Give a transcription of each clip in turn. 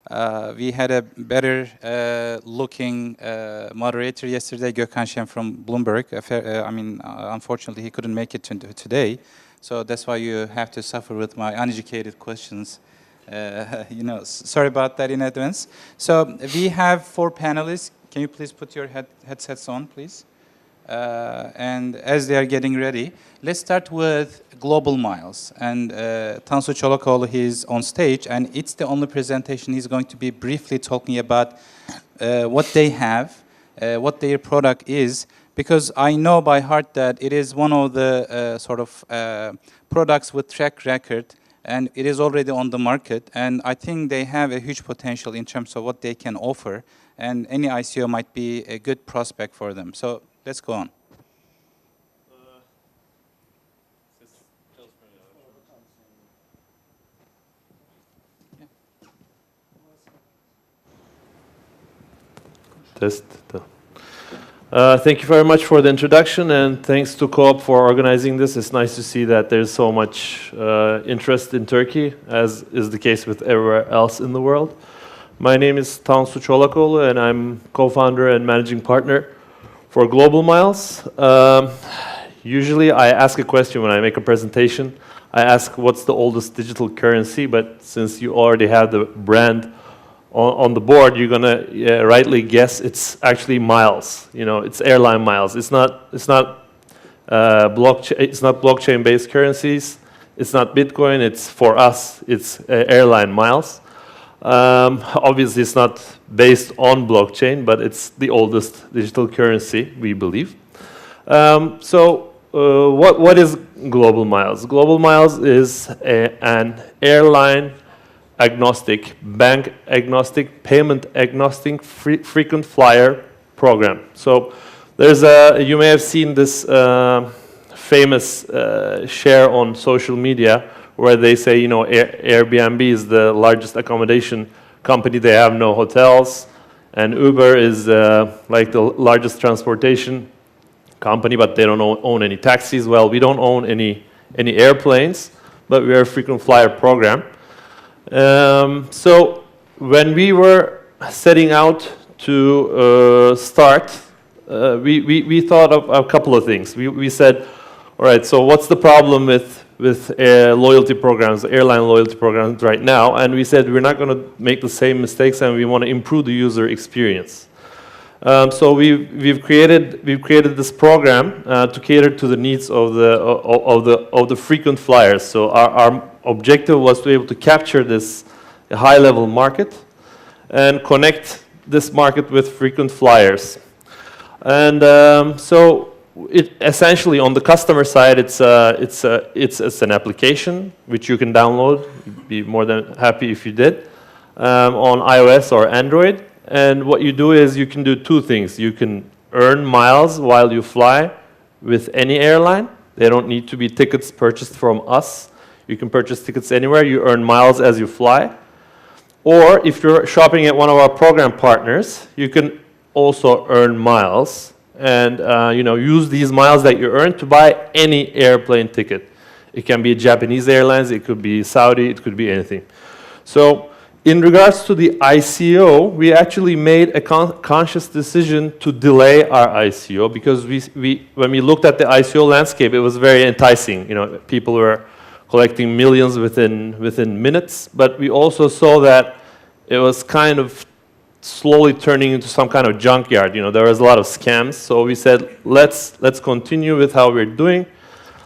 We had a better looking moderator yesterday, Gökhan from Bloomberg. Unfortunately, he couldn't make it today. So that's why you have to suffer with my uneducated questions. Sorry about that in advance. So we have 4 panelists. Can you please put your headsets on, please? And as they are getting ready, let's start with Global Miles. And Tansul Çolakoğlu, he's on stage, and it's the only presentation he's going to be briefly talking about what they have, what their product is, because I know by heart that it is one of the products with track record, and it is already on the market, and I think they have a huge potential in terms of what they can offer, and any ICO might be a good prospect for them. So let's go on. Thank you very much for the introduction, and thanks to Co-op for organizing this. It's nice to see that there's so much interest in Turkey, as is the case with everywhere else in the world. My name is Tansul Çolakoğlu, and I'm co-founder and managing partner for Global Miles. Usually I ask a question when I make a presentation. I ask what's the oldest digital currency, but since you already have the brand on the board, you're gonna rightly guess it's actually miles. It's airline miles. It's not blockchain-based currencies. It's not Bitcoin. It's, for us, it's airline miles. Obviously, it's not based on blockchain, but it's the oldest digital currency, we believe. What is Global Miles? Global Miles is an airline agnostic, bank agnostic, payment agnostic, frequent flyer program. So you may have seen this famous share on social media where they say, Airbnb is the largest accommodation company. They have no hotels, and Uber is like the largest transportation company, but they don't own any taxis. Well, we don't own any airplanes, but we are a frequent flyer program. So when we were setting out to start, we thought of a couple of things. We said, all right, so what's the problem with loyalty programs, airline loyalty programs right now? And we said we're not going to make the same mistakes, and we want to improve the user experience. So we've created this program to cater to the needs of the frequent flyers. So our objective was to be able to capture this high-level market and connect this market with frequent flyers. And so essentially on the customer side, it's an application which you can download. You'd be more than happy if you did, on iOS or Android. And what you do is you can do 2 things. You can earn miles while you fly with any airline. They don't need to be tickets purchased from us. You can purchase tickets anywhere. You earn miles as you fly. Or if you're shopping at one of our program partners, you can also earn miles and use these miles that you earn to buy any airplane ticket. It can be Japanese Airlines, it could be Saudi, it could be anything. So in regards to the ICO, we actually made a conscious decision to delay our ICO because when we looked at the ICO landscape, it was very enticing. People were collecting millions within minutes, but we also saw that it was kind of slowly turning into some kind of junkyard. There was a lot of scams, so we said, let's continue with how we're doing.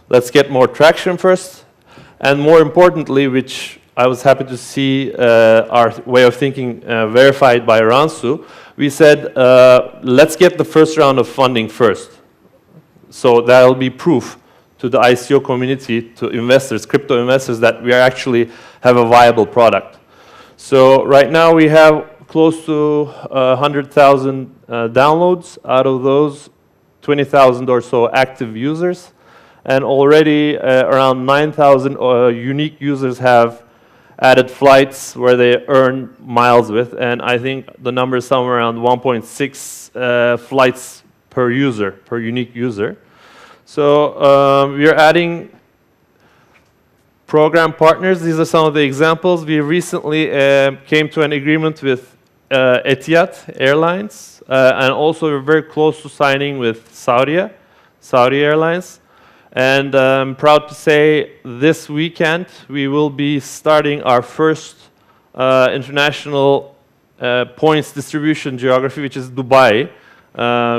Let's get more traction first, and more importantly, which I was happy to see our way of thinking verified by Ransu, we said, let's get the first round of funding first. So that'll be proof to the ICO community, to investors, crypto investors, that we actually have a viable product. So right now we have close to 100,000 downloads. Out of those, 20,000 or so active users. And already around 9,000 unique users have added flights where they earn miles with. And I think the number is somewhere around 1.6 flights per user, per unique user. So we are adding program partners, these are some of the examples. We recently came to an agreement with Etihad Airlines, and also we're very close to signing with Saudi Airlines. And I'm proud to say this weekend we will be starting our first international points distribution geography, which is Dubai.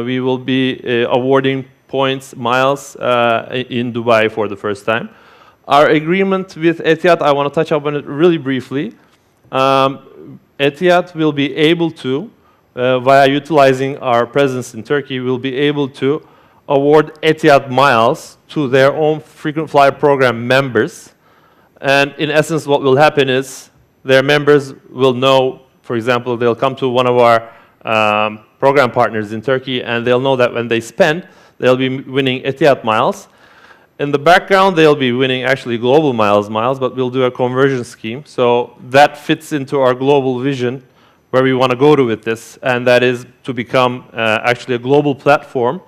We will be awarding points, miles in Dubai for the first time. Our agreement with Etihad, I want to touch upon it really briefly. Etihad will be able to, via utilizing our presence in Turkey, will be able to award Etihad miles to their own frequent flyer program members. And in essence, what will happen is their members will know, for example, they'll come to one of our program partners in Turkey, and they'll know that when they spend, they'll be winning Etihad miles. In the background, they'll be winning actually global miles, but we'll do a conversion scheme. So that fits into our global vision where we want to go to with this, and that is to become actually a global platform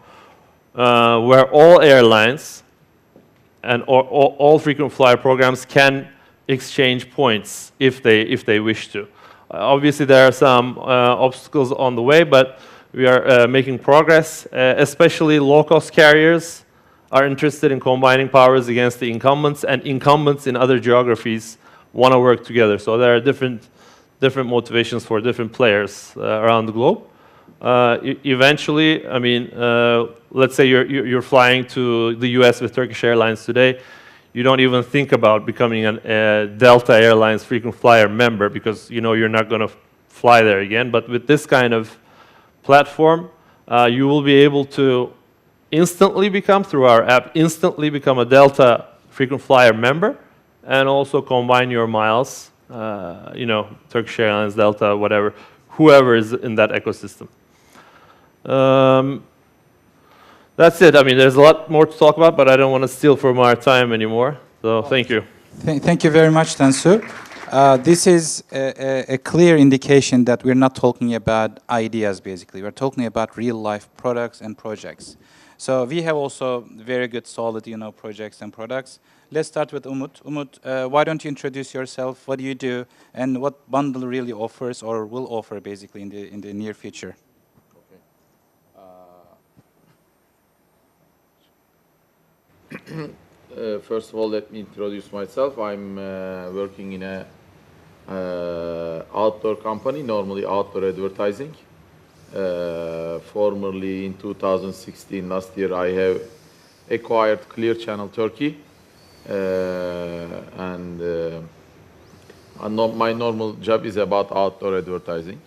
where all airlines and all frequent flyer programs can exchange points if they wish to. Obviously, there are some obstacles on the way, but we are making progress, especially low-cost carriers are interested in combining powers against the incumbents, and incumbents in other geographies want to work together. So there are different motivations for different players around the globe. Eventually, I mean, let's say you're flying to the US with Turkish Airlines today. You don't even think about becoming a Delta Airlines frequent flyer member because you know you're not going to fly there again. But with this kind of platform, you will be able to instantly become, through our app, instantly become a Delta frequent flyer member and also combine your miles, you know, Turkish Airlines, Delta, whatever, whoever is in that ecosystem. That's it. I mean, there's a lot more to talk about, but I don't want to steal from our time anymore. So thank you. Thank you very much, Tansul. This is a clear indication that we're not talking about ideas, basically. We're talking about real-life products and projects. So we have also very good, solid, you know, projects and products. Let's start with Umut. Umut, why don't you introduce yourself? What do you do, and what bundle really offers or will offer, basically, in the near future? Okay. First of all, let me introduce myself. I'm working in a outdoor company, normally outdoor advertising. Formerly in 2016, last year, I have acquired Clear Channel Turkey, and my normal job is about outdoor advertising.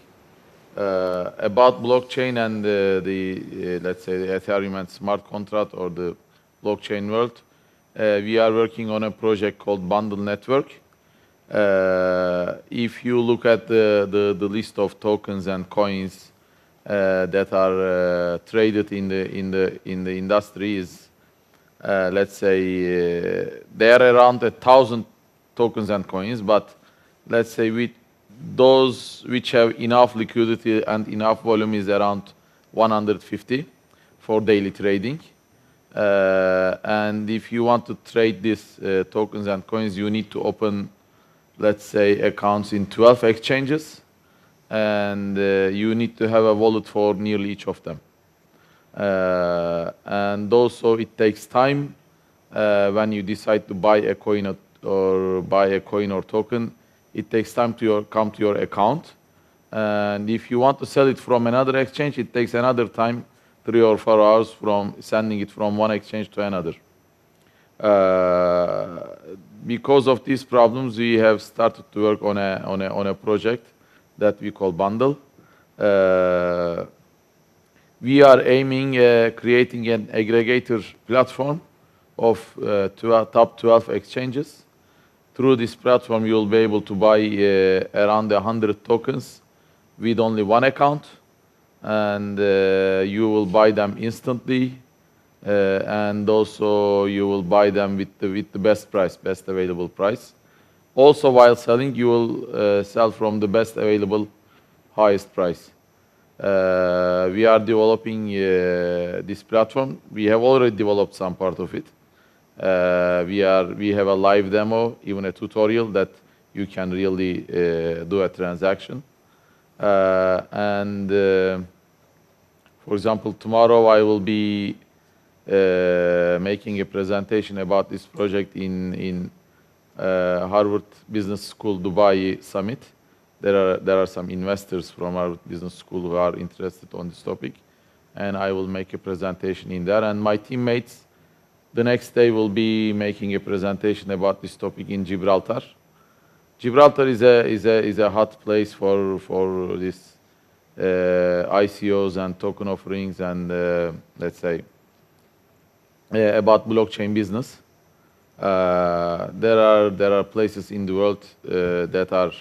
About blockchain and let's say the Ethereum and smart contract or the blockchain world, we are working on a project called Bundle Network. If you look at the list of tokens and coins that are traded in the industry is, let's say, they are around 1,000 tokens and coins, but let's say with those which have enough liquidity and enough volume is around 150 for daily trading. And if you want to trade these tokens and coins, you need to open, let's say, accounts in 12 exchanges, and you need to have a wallet for nearly each of them. And also it takes time when you decide to buy a coin or token. It takes time to come to your account, and if you want to sell it from another exchange, it takes another time, 3 or 4 hours from sending it from one exchange to another. Because of these problems, we have started to work on a project that we call Bundle. We are aiming creating an aggregator platform of top 12 exchanges. Through this platform, you will be able to buy around 100 tokens with only one account, and you will buy them instantly, and also you will buy them with the best price, best available price. Also, while selling, you will sell from the best available, highest price. We are developing this platform. We have already developed some part of it, We have a live demo, even a tutorial that you can really do a transaction. For example, tomorrow I will be making a presentation about this project in Harvard Business School Dubai Summit. There are some investors from Harvard Business School who are interested on this topic, and I will make a presentation in there. And my teammates, the next day, will be making a presentation about this topic in Gibraltar. Gibraltar is a hot place for this ICOs and token offerings and let's say about blockchain business. There are places in the world that are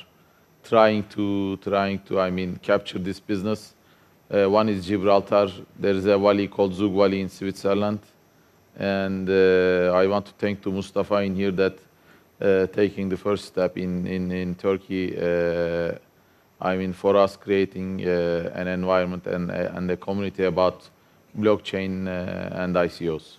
trying to capture this business. One is Gibraltar. There is a valley called Zug Valley in Switzerland, and I want to thank to Mustafa in here that taking the first step in Turkey. For us creating an environment and a community about blockchain and ICOs.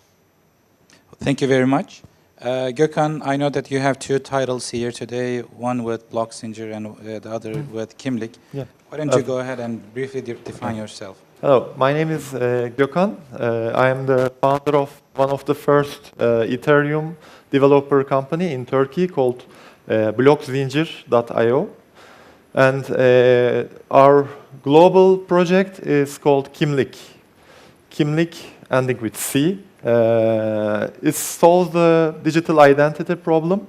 Thank you very much. Gökhan, I know that you have two titles here today, one with Blokzincir and the other with Kimlik. Yeah. Why don't you go ahead and briefly define yourself? Hello, my name is Gökhan. I am the founder of one of the first Ethereum developer company in Turkey called Blokzincir.io. And our global project is called Kimlik. Kimlik, ending with C. It solves the digital identity problem,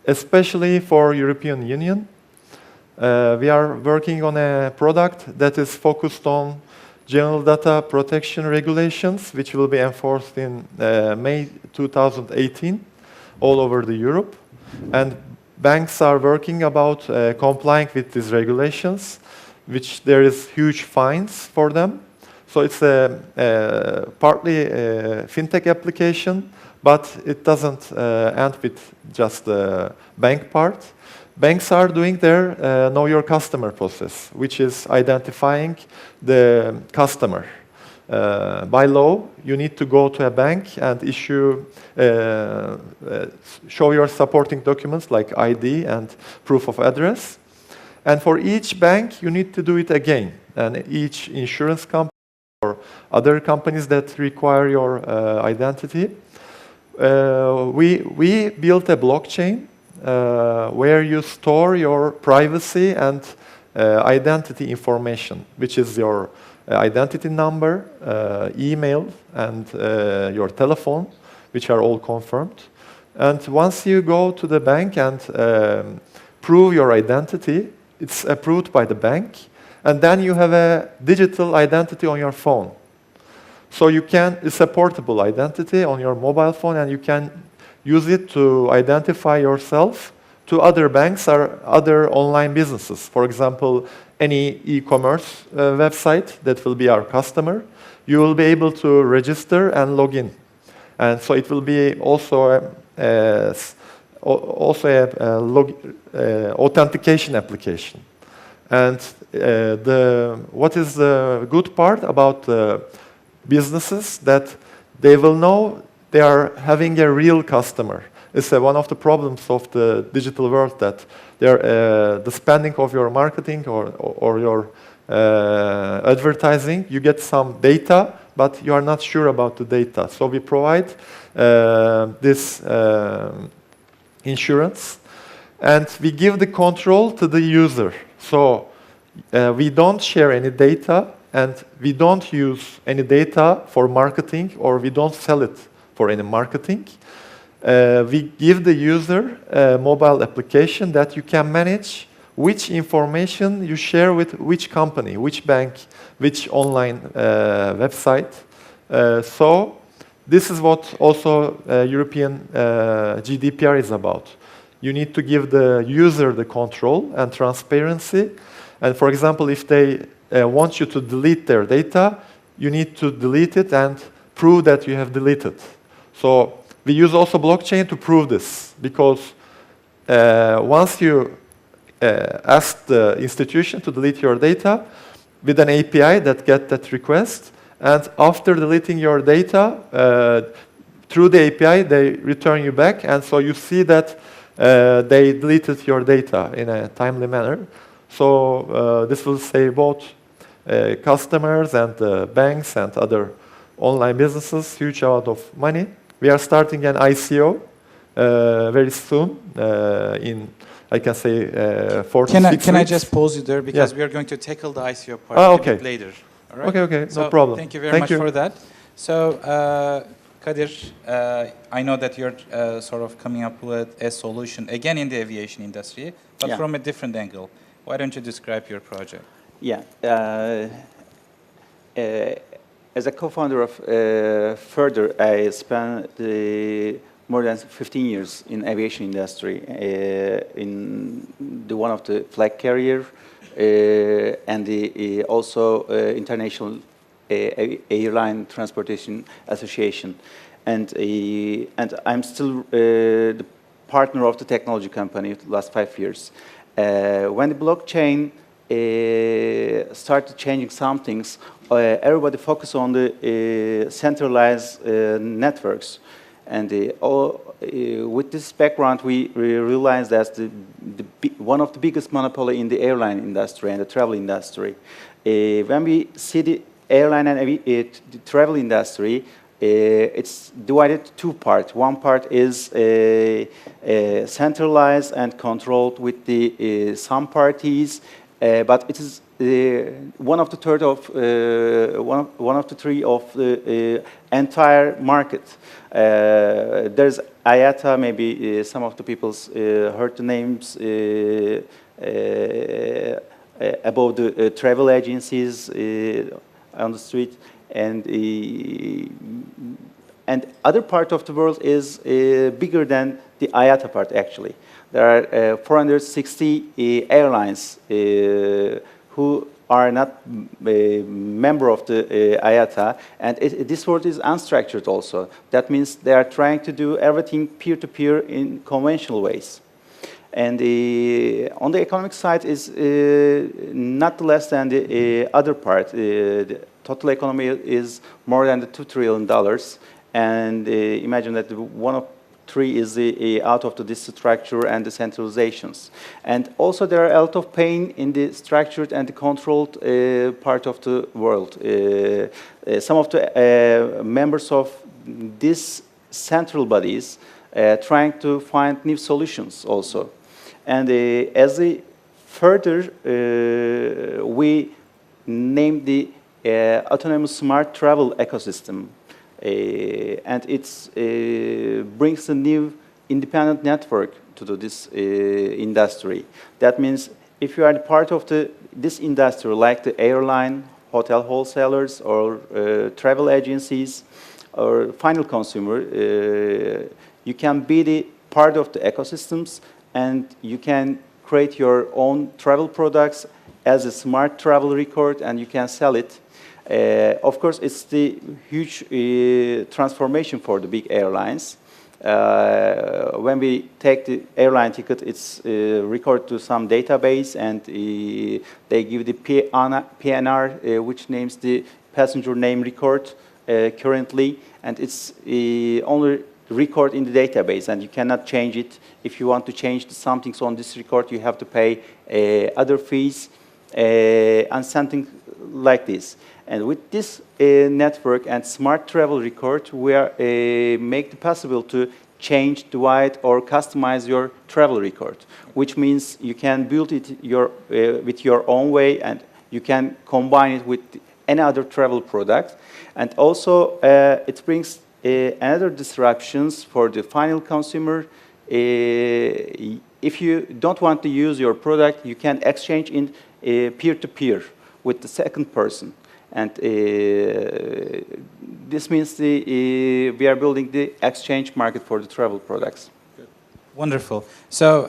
especially for European Union. We are working on a product that is focused on general data protection regulations, which will be enforced in May 2018 all over the Europe. And banks are working about complying with these regulations, which there is huge fines for them. So it's partly a Fintech application, but it doesn't end with just the bank part. Banks are doing their know your customer process, which is identifying the customer. By law, you need to go to a bank and show your supporting documents like ID and proof of address. And for each bank, you need to do it again. And each insurance company or other companies that require your identity. We built a blockchain where you store your privacy and identity information, which is your identity number, email, and your telephone, which are all confirmed. And once you go to the bank and prove your identity, it's approved by the bank, and then you have a digital identity on your phone. So it's a portable identity on your mobile phone, and you can use it to identify yourself to other banks or other online businesses. For example, any e-commerce website that will be our customer, you will be able to register and log in. And so it will be also a authentication application. And what is the good part about businesses, that they will know they are having a real customer. It's one of the problems of the digital world, that the spending of your marketing or your advertising, you get some data, but you are not sure about the data. So we provide this insurance, and we give the control to the user. So we don't share any data, and we don't use any data for marketing, or we don't sell it for any marketing. We give the user a mobile application that you can manage which information you share with which company, which bank, which online website. So this is what also European GDPR is about. You need to give the user the control and transparency. And for example, if they want you to delete their data, you need to delete it and prove that you have deleted. So we use also blockchain to prove this, because once you ask the institution to delete your data with an API that gets that request, and after deleting your data, through the API, they return you back, and so you see that they deleted your data in a timely manner. So this will save both customers and banks and other online businesses huge amount of money. We are starting an ICO very soon in, I can say, 4 to 6 weeks. Can I just pause you there, because Yeah. we are going to tackle the ICO part a bit later. All right? Okay, So no problem. Thank you very much for that. So, Kadir, I know that you're sort of coming up with a solution, again in the aviation industry, but from a different angle. Why don't you describe your project? Yeah. As a co-founder of Further, I spent more than 15 years in aviation industry, in one of the flag carrier, and also International Airline Transportation Association, and I'm still the partner of the technology company the last 5 years. When the blockchain started changing some things, everybody focused on the centralized networks. And with this background, we realized that one of the biggest monopoly in the airline industry and the travel industry. When we see the airline and the travel industry, it's divided into 2 parts. One part is centralized and controlled with the some parties, but it is one of the three of the entire market. There's IATA, maybe some of the people's heard the names about the travel agencies on the street, and other part of the world is bigger than the IATA part actually. There are 460 airlines who are not a member of the IATA, and this world is unstructured also. That means they are trying to do everything peer-to-peer in conventional ways. And on the economic side is not less than the other part. The total economy is more than the $2 trillion, and imagine that one of 3 is out of the structure and the centralizations. And also there are a lot of pain in the structured and the controlled part of the world. Some of the members of these central bodies trying to find new solutions also. And as a further, we named the autonomous smart travel ecosystem. And it brings a new independent network to this industry. That means if you are part of this industry, like the airline, hotel wholesalers, or travel agencies, or final consumer, you can be the part of the ecosystems, and you can create your own travel products as a smart travel record, and you can sell it. Of course, it's the huge transformation for the big airlines. When we take the airline ticket, it's recorded to some database, and they give the PNR, which names the passenger name record currently, and it's only record in the database, and you cannot change it. If you want to change something on this record, you have to pay other fees and something like this. And with this network and smart travel record, we are make it possible to change, divide, or customize your travel record, which means you can build it with your own way, and you can combine it with any other travel product. And also, it brings another disruptions for the final consumer. If you don't want to use your product, you can exchange in peer-to-peer with the second person. And this means we are building the exchange market for the travel products. Wonderful. So,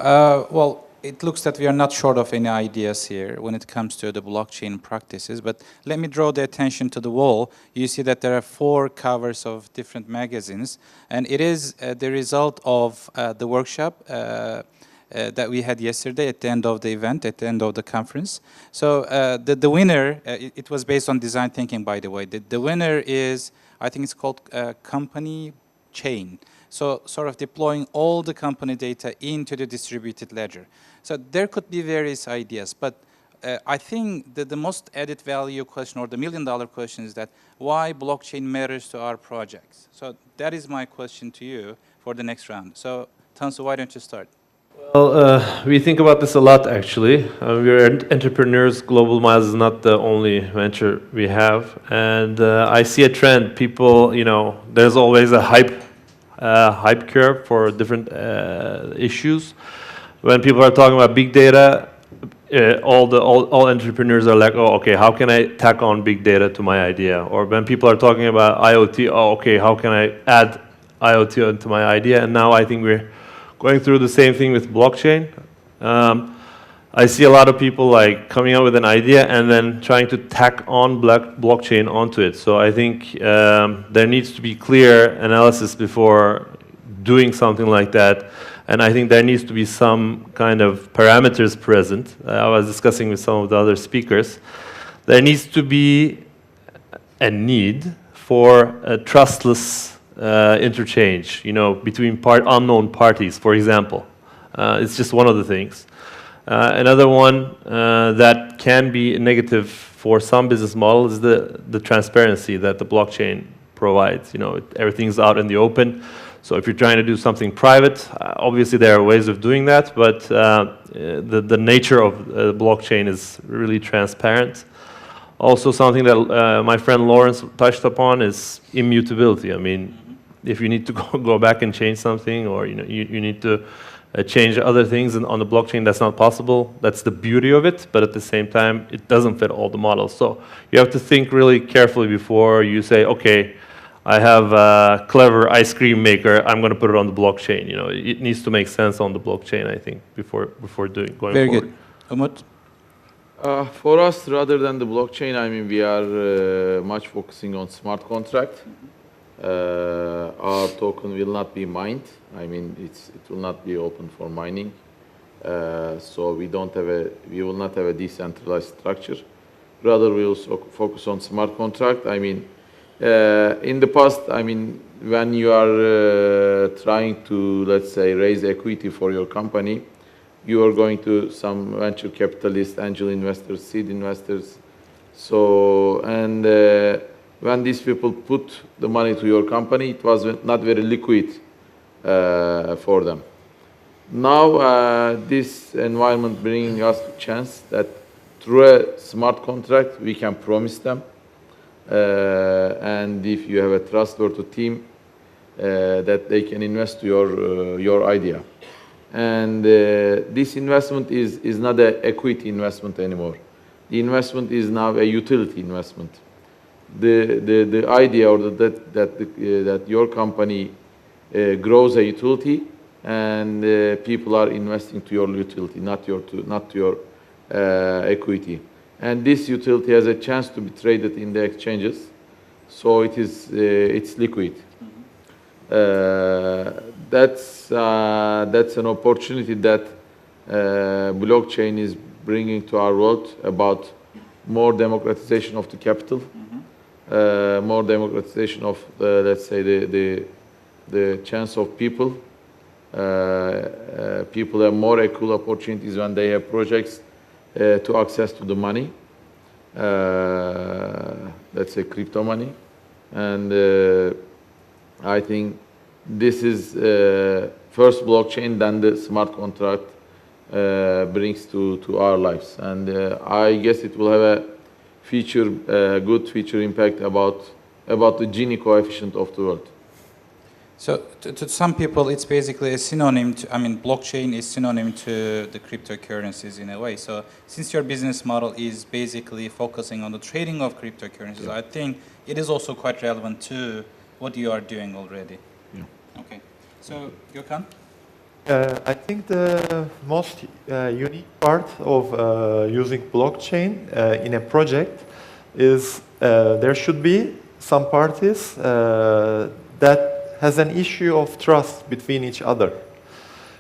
well, it looks that we are not short of any ideas here when it comes to the blockchain practices, but let me draw the attention to the wall. You see that there are 4 covers of different magazines, and it is the result of the workshop that we had yesterday at the end of the event, at the end of the conference. So the winner, it was based on design thinking, by the way. The winner is, I think it's called company chain. So sort of deploying all the company data into the distributed ledger. So there could be various ideas, but I think that the most added value question or the million-dollar question is that why blockchain matters to our projects. So that is my question to you for the next round. So Tansul, why don't you start? Well, we think about this a lot, actually. We're entrepreneurs. Global Miles is not the only venture we have. And I see a trend. People, there's always a hype curve for different issues. When people are talking about big data, all entrepreneurs are like, oh, okay, how can I tack on big data to my idea? Or when people are talking about IoT, oh, okay, how can I add IoT into my idea? And now I think we're going through the same thing with blockchain. I see a lot of people like coming up with an idea and then trying to tack on blockchain onto it. So I think there needs to be clear analysis before doing something like that. And I think there needs to be some kind of parameters present. I was discussing with some of the other speakers. There needs to be a need for a trustless interchange, between unknown parties, for example. It's just one of the things. Another one that can be negative for some business models is the transparency that the blockchain provides. Everything's out in the open. So if you're trying to do something private, obviously there are ways of doing that, but the nature of the blockchain is really transparent. Also, something that my friend Lawrence touched upon is immutability. I mean, if you need to go back and change something, or you need to change other things on the blockchain, that's not possible. That's the beauty of it, but at the same time, it doesn't fit all the models. So you have to think really carefully before you say, okay, I have a clever ice cream maker, I'm going to put it on the blockchain. It needs to make sense on the blockchain, I think, before going forward. Very good. Umut? For us, rather than the blockchain, we are much focusing on smart contract. Our token will not be mined. It will not be open for mining. So we will not have a decentralized structure. Rather, we will focus on smart contract. In the past, when you are trying to, let's say, raise equity for your company, you are going to some venture capitalists, angel investors, seed investors. So, when these people put the money to your company, it was not very liquid for them. Now, this environment bringing us the chance that through a smart contract, we can promise them. And if you have a trustworthy team, that they can invest to your idea. And this investment is not an equity investment anymore. The investment is now a utility investment. The idea or that your company grows a utility, and people are investing to your utility, not to your equity. And this utility has a chance to be traded in the exchanges, so it's liquid. That's an opportunity that blockchain is bringing to our world, about more democratization of the capital, more democratization of let's say the chance of people. People have more equal opportunities when they have projects to access to the money, let's say crypto money. And I think this is first blockchain, then the smart contract brings to our lives. And I guess it will have a good feature impact about the Gini coefficient of the world. So to some people, it's basically a synonym to, blockchain is synonym to the cryptocurrencies in a way. So since your business model is basically focusing on the trading of cryptocurrencies, I think it is also quite relevant to what you are doing already. Yeah. Okay. So Gökhan? I think the most unique part of using blockchain in a project is there should be some parties that has an issue of trust between each other.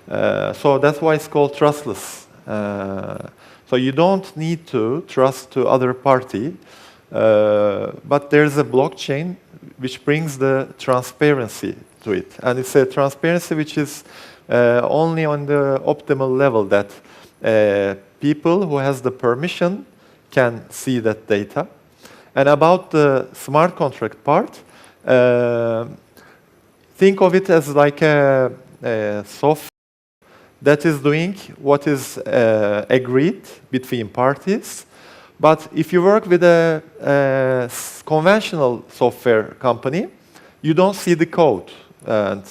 So that's why it's called trustless. So you don't need to trust to other party, but there's a blockchain which brings the transparency to it. And it's a transparency which is only on the optimal level, that people who has the permission can see that data. And about the smart contract part, think of it as like a software that is doing what is agreed between parties. But if you work with a conventional software company, you don't see the code, and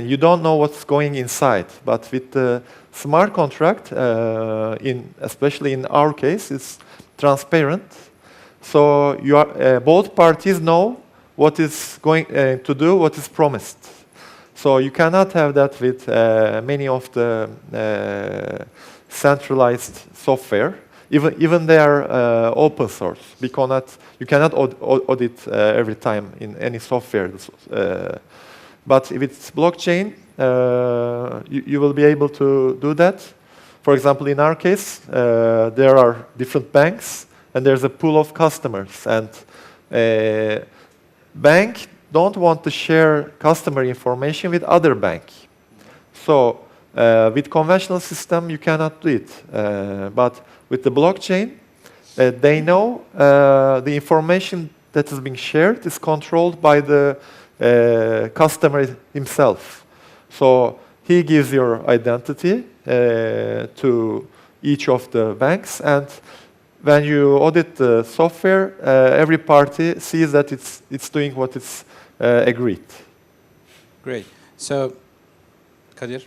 you don't know what's going inside. But with the smart contract, especially in our case, it's transparent. So both parties know what is going to do, what is promised. So you cannot have that with many of the centralized software. Even they are open source. You cannot audit every time in any software. But if it's blockchain, you will be able to do that. For example, in our case, there are different banks, and there's a pool of customers. And bank don't want to share customer information with other bank. So with conventional system, you cannot do it. But with the blockchain, they know the information that is being shared is controlled by the customer himself. So he gives your identity to each of the banks, and when you audit the software, every party sees that it's doing what it's agreed. Great. So, Kadir?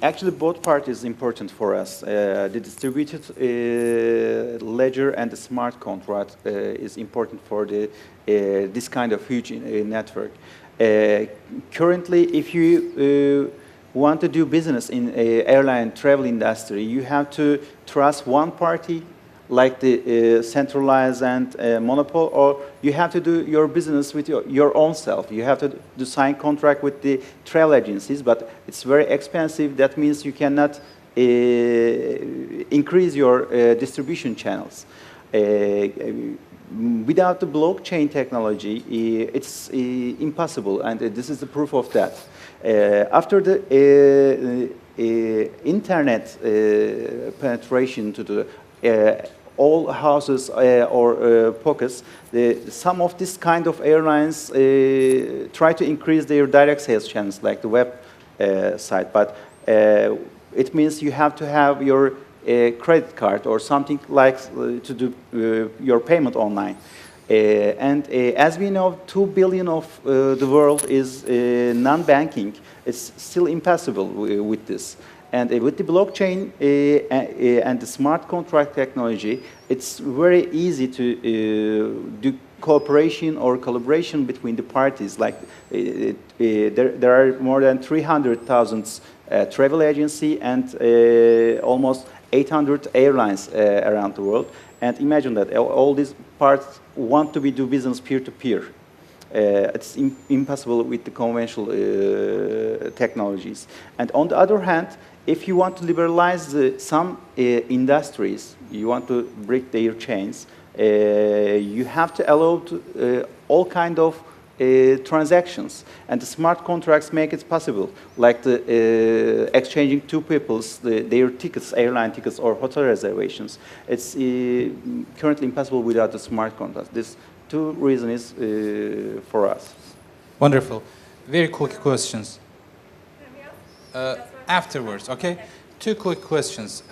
Actually, both parties important for us. The distributed ledger and the smart contract is important for this kind of huge network. Currently, if you want to do business in airline travel industry, you have to trust one party, like the centralized and monopoly, or you have to do your business with your own self. You have to sign contract with the travel agencies, but it's very expensive. That means you cannot increase your distribution channels. Without the blockchain technology, it's impossible, and this is the proof of that. After the internet penetration to the all houses or pockets, some of this kind of airlines try to increase their direct sales channels, like the web site. But it means you have to have your credit card or something like to do your payment online. And as we know, 2 billion of the world is non-banking. It's still impossible with this. And with the blockchain and the smart contract technology, it's very easy to do cooperation or collaboration between the parties. Like there are more than 300,000 travel agency and almost 800 airlines around the world. And imagine that all these parts want to do business peer-to-peer. It's impossible with the conventional technologies. And on the other hand, if you want to liberalize some industries, you want to break their chains, you have to allow all kind of transactions. And the smart contracts make it possible, like the exchanging two people's their tickets, airline tickets or hotel reservations. It's currently impossible without the smart contracts. This two reasons is for us. Wonderful. Very quick questions. Afterwards, okay? Two quick questions.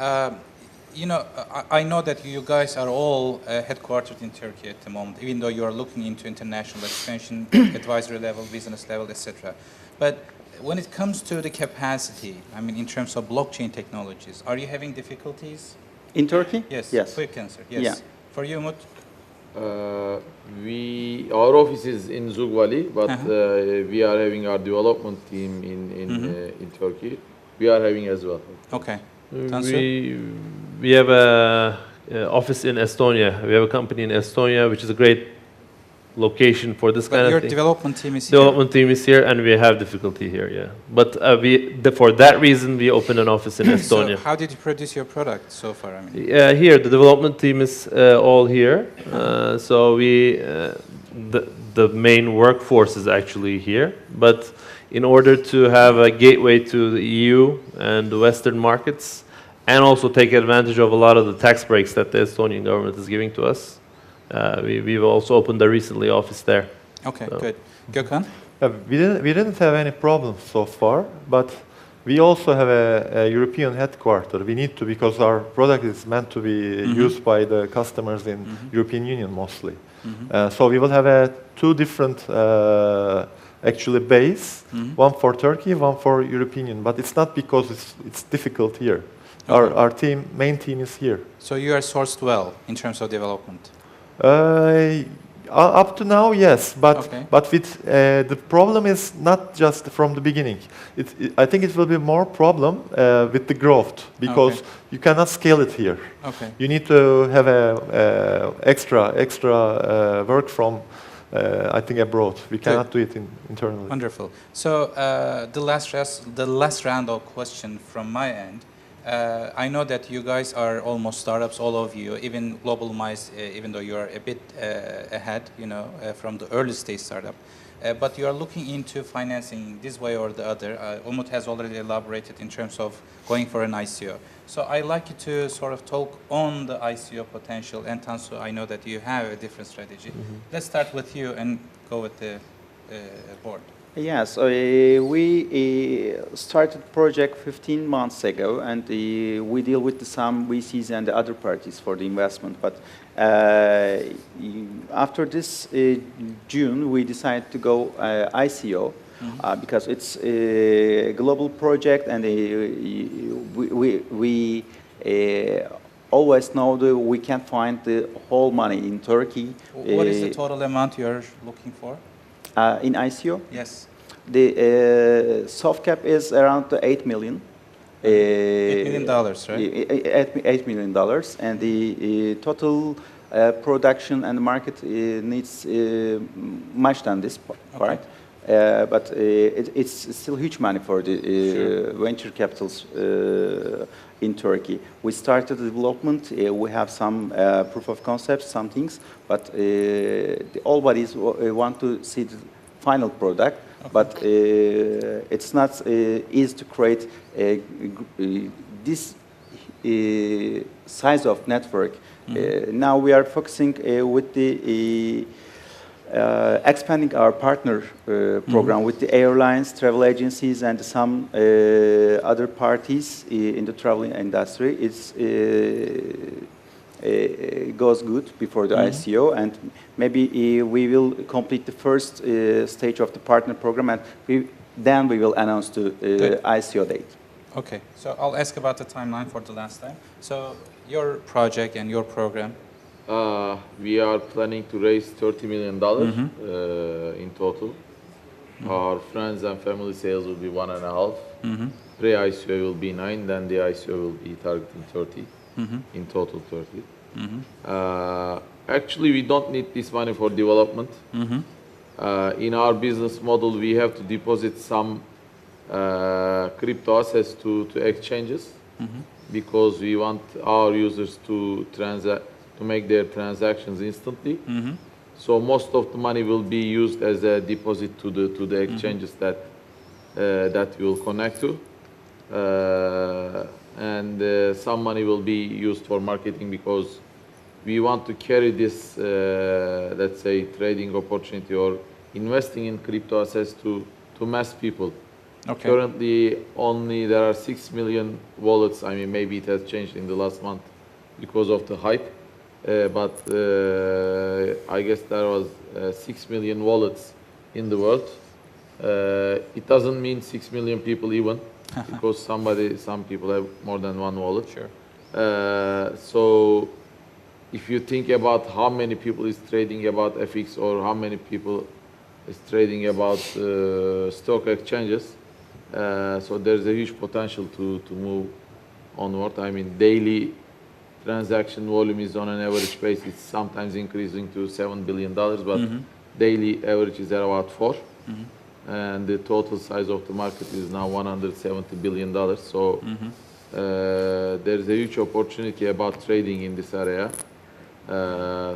You know, I know that you guys are all headquartered in Turkey at the moment, even though you are looking into international expansion, advisory level, business level, etc. But when it comes to the capacity, I mean, in terms of blockchain technologies, are you having difficulties? In Turkey? Yes. Yes. Quick answer. Yes. Yeah. For you, Umut? Our office is in Zugvali, but we are having our development team in Turkey. We are having as well. Okay. Tansul? We have a office in Estonia. We have a company in Estonia, which is a great location for this kind of thing. Your development team is here? Development team is here, and we have difficulty here, yeah. But for that reason, we opened an office in Estonia. So how did you produce your product so far? I mean, here, the development team is all here. So the main workforce is actually here. But in order to have a gateway to the EU and the Western markets, and also take advantage of a lot of the tax breaks that the Estonian government is giving to us, we've also opened a recently office there. Okay, So. good. Gökhan? We didn't have any problems so far, but we also have a European headquarter. We need to, because our product is meant to be used by the customers in European Union mostly. So we will have two different actually base, one for Turkey, one for European Union. But it's not because it's difficult here. Okay. Our main team is here. So you are sourced well in terms of development? Up to now, yes, but Okay. with the problem is not just from the beginning. I think it will be more problem with the growth, because Okay. you cannot scale it here. Okay. You need to have extra work from I think abroad. We cannot do it internally. Wonderful. So the last round of question from my end. I know that you guys are almost startups, all of you, even Global Mice, even though you are a bit ahead, from the early stage startup. But you are looking into financing this way or the other. Umut has already elaborated in terms of going for an ICO. So I'd like you to sort of talk on the ICO potential. And Tansul, I know that you have a different strategy. Let's start with you and go with the board. Yes, we started project 15 months ago, and we deal with some VCs and the other parties for the investment. But after this June, we decided to go ICO because it's a global project, and we always know that we can't find the whole money in Turkey. What is the total amount you're looking for? In ICO? Yes. The soft cap is around $8 million. $8 million, right? $8 million, and the total production and market needs much than this part. But it's still huge money for the venture capitals in Turkey. We started the development. We have some proof of concepts, some things, but all bodies want to see the final product. But it's not easy to create this size of network. Now we are focusing with the expanding our partner program with the airlines, travel agencies, and some other parties in the travel industry. It goes good before the ICO, and maybe we will complete the first stage of the partner program, and then we will announce the ICO date. Okay, so I'll ask about the timeline for the last time. So your project and your program? We are planning to raise $30 million in total. Our friends and family sales will be 1.5. Pre-ICO will be 9, then the ICO will be targeting 30. In total 30. Actually, we don't need this money for development. In our business model, we have to deposit some crypto assets to exchanges because we want our users to make their transactions instantly. So most of the money will be used as a deposit to the exchanges that we will connect to. And some money will be used for marketing because we want to carry this, let's say, trading opportunity or investing in crypto assets to mass people. Okay. Currently, there are 6 million wallets. I mean, maybe it has changed in the last month because of the hype. But I guess there was 6 million wallets in the world. It doesn't mean 6 million people even. Because some people have more than one wallet. Sure. So if you think about how many people is trading about FX or how many people is trading about stock exchanges, so there's a huge potential to move onward. I mean, daily transaction volume is on an average basis, sometimes increasing to $7 billion, but daily average is at about 4. And the total size of the market is now $170 billion. So there's a huge opportunity about trading in this area.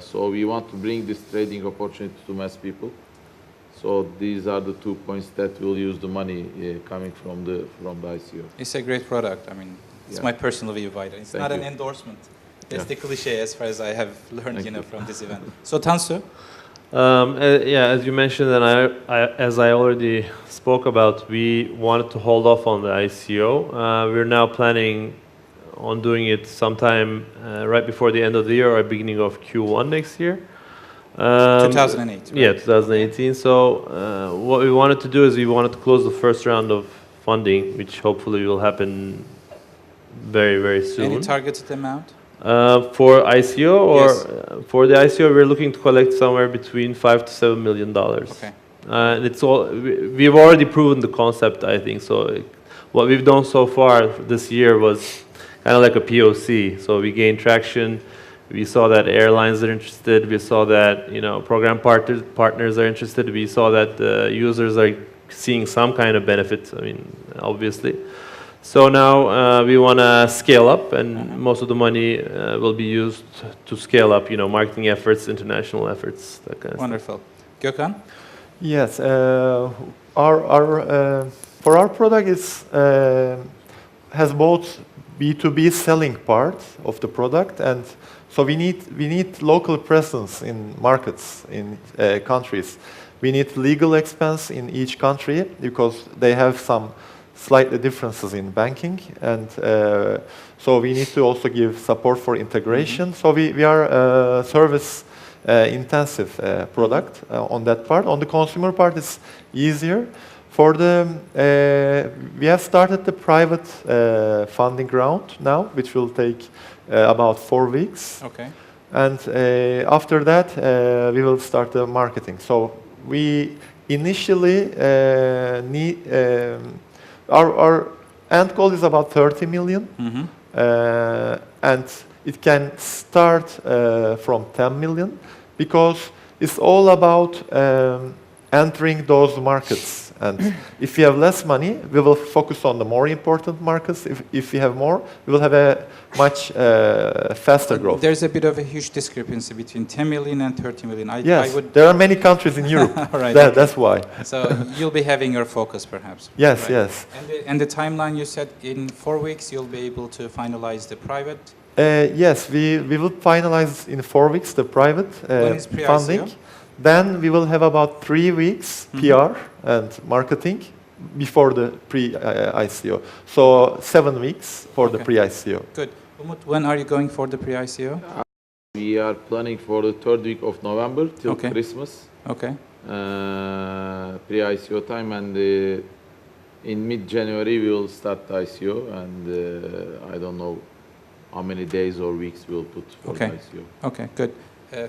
So we want to bring this trading opportunity to mass people. So these are the 2 points that will use the money coming from the ICO. It's a great product. I mean, it's Yeah. my personal view about it. It's Thank not you. an endorsement. It's Yeah. the cliche as far as I have learned, Thank you. from this event. So Tansu, Yeah, as you mentioned, and as I already spoke about, we wanted to hold off on the ICO. We're now planning on doing it sometime right before the end of the year or beginning of Q1 next year. 2008. Right? Yeah, 2018. So what we wanted to do is we wanted to close the first round of funding, which hopefully will happen very, very soon. Any targeted amount? For ICO or Yes. For the ICO, we're looking to collect somewhere between $5 to $7 million. Okay. And it's all we've already proven the concept, I think. So what we've done so far this year was kind of like a POC. So we gained traction. We saw that airlines are interested. We saw that program partners are interested. We saw that the users are seeing some kind of benefit. I mean, obviously. So now we want to scale up, and most of the money will be used to scale up. Marketing efforts, international efforts, that kind of Wonderful. Gökhan? Yes, for our product has both B2B selling part of the product, and so we need local presence in markets in countries. We need legal expense in each country because they have some slightly differences in banking, and so we need to also give support for integration. So we are a service intensive product on that part. On the consumer part, it's easier. For the we have started the private funding round now, which will take about 4 weeks. Okay. And after that, we will start the marketing. So we initially need our end goal is about 30 million, and it can start from 10 million because it's all about entering those markets. And if we have less money, we will focus on the more important markets. If we have more, we will have a much faster growth. There's a bit of a huge discrepancy between 10 million and 30 million. Yes, there are many countries in Europe. All right, That's why. So you'll be having your focus, perhaps. Yes, right? yes. And the timeline you said in 4 weeks you'll be able to finalize the private. Yes, we will finalize in 4 weeks the private When is pre-ICO? funding. Then we will have about 3 weeks PR and marketing before the pre-ICO. So 7 weeks for the Okay. pre-ICO. Good. Umut, when are you going for the pre-ICO? We are planning for the 3rd week of November till Okay. Christmas. Okay. Pre-ICO time, and in mid-January we will start the ICO, and I don't know how many days or weeks we'll put for Okay. the ICO. Okay, good.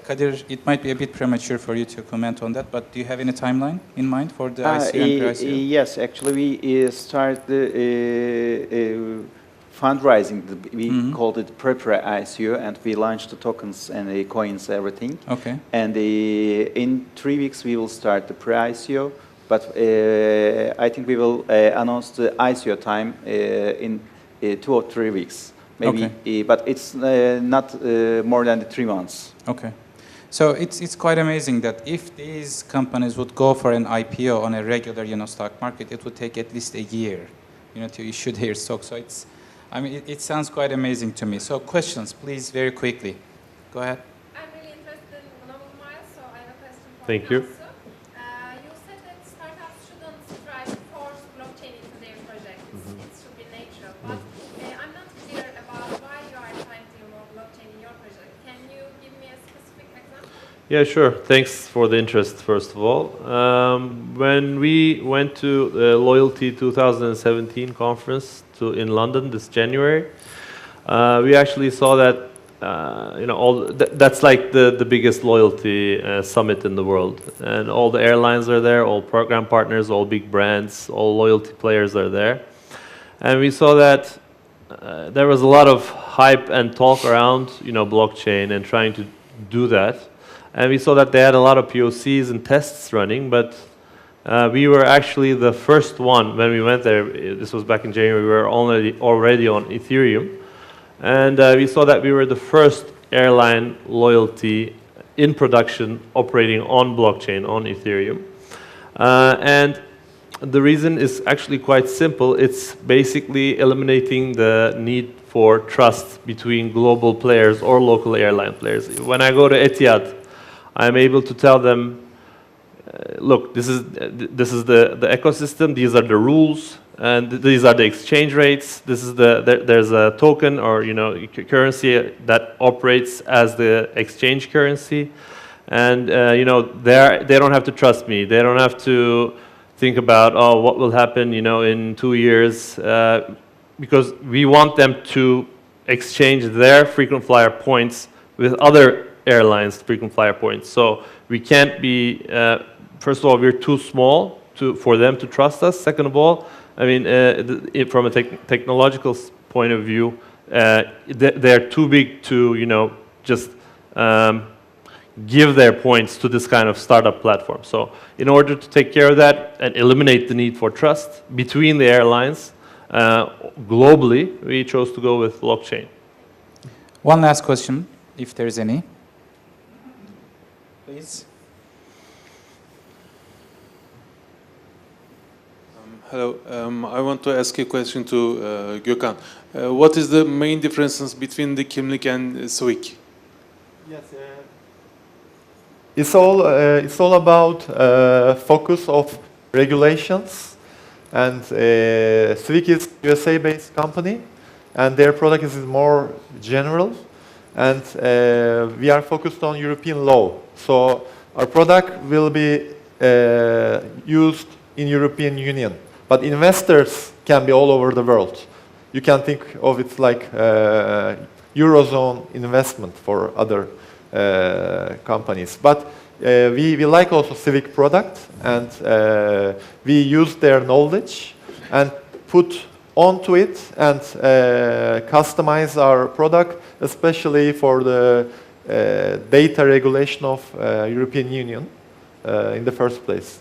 Kadir, it might be a bit premature for you to comment on that, but do you have any timeline in mind for the ICO and pre-ICO? Yes, actually we start the fundraising. We called it pre-ICO, and we launched the tokens and the coins, everything. Okay. And in 3 weeks we will start the pre-ICO, but I think we will announce the ICO time in 2 or 3 weeks. Maybe, Okay. but it's not more than 3 months. Okay. So it's quite amazing that if these companies would go for an IPO on a regular, stock market, it would take at least a year, to issue their stock. So it sounds quite amazing to me. So questions, please, very quickly. Go ahead. I'm really interested in global miles, so I have a question for Thank you. Tansu. You said that startups shouldn't try to force blockchain into their project. It should be natural. But I'm not clear about why you are trying to involve blockchain in your project. Can you give me a specific example? Yeah, sure. Thanks for the interest, first of all. When we went to the Loyalty 2017 conference in London this January, we actually saw that that's like the biggest loyalty summit in the world, and all the airlines are there, all program partners, all big brands, all loyalty players are there, and we saw that there was a lot of hype and talk around blockchain and trying to do that. And we saw that they had a lot of POCs and tests running, but we were actually the first one when we went there. This was back in January. We were already on Ethereum, and we saw that we were the first airline loyalty in production operating on blockchain, on Ethereum. And the reason is actually quite simple. It's basically eliminating the need for trust between global players or local airline players. When I go to Etihad, I'm able to tell them, look, this is the ecosystem, these are the rules, and these are the exchange rates. This is there's a token or currency that operates as the exchange currency, and they don't have to trust me. They don't have to think about what will happen in 2 years, because we want them to exchange their frequent flyer points with other airlines' frequent flyer points. So we can't be. First of all, we're too small for them to trust us. Second of all, I mean, from a technological point of view, they're too big to, just give their points to this kind of startup platform. So in order to take care of that and eliminate the need for trust between the airlines, globally, we chose to go with blockchain. One last question, if there is any. Please. Hello, I want to ask a question to Gökhan. What is the main differences between the Kimlik and Swik? Yes, it's all about focus of regulations, and Swik is USA-based company, and their product is more general, and we are focused on European law. So our product will be used in European Union. But investors can be all over the world. You can think of it like Eurozone investment for other companies. But we like also Civic product, and we use their knowledge and put onto it and customize our product, especially for the data regulation of European Union in the first place.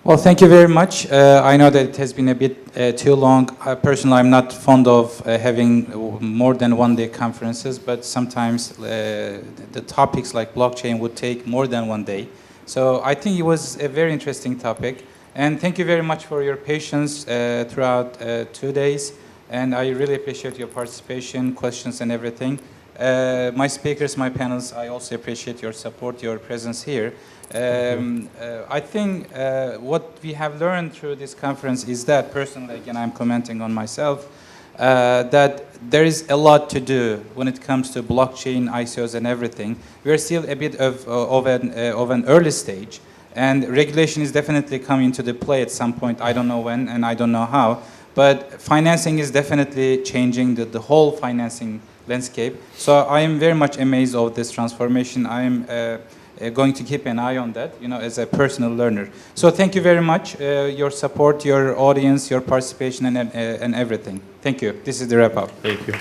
Well, thank you very much. I know that it has been a bit too long. Personally, I'm not fond of having more than one-day conferences, but sometimes the topics like blockchain would take more than 1 day. So I think it was a very interesting topic. And thank you very much for your patience throughout 2 days. And I really appreciate your participation, questions, and everything. My speakers, my panels, I also appreciate your support, your presence here. I think what we have learned through this conference is that, personally, again, I'm commenting on myself, that there is a lot to do when it comes to blockchain, ICOs, and everything. We're still a bit of an early stage, and regulation is definitely coming into the play at some point. I don't know when, and I don't know how, but financing is definitely changing the whole financing landscape. So I am very much amazed of this transformation. I am going to keep an eye on that, as a personal learner. So thank you very much, your support, your audience, your participation, and everything. Thank you. This is the wrap up. Thank you.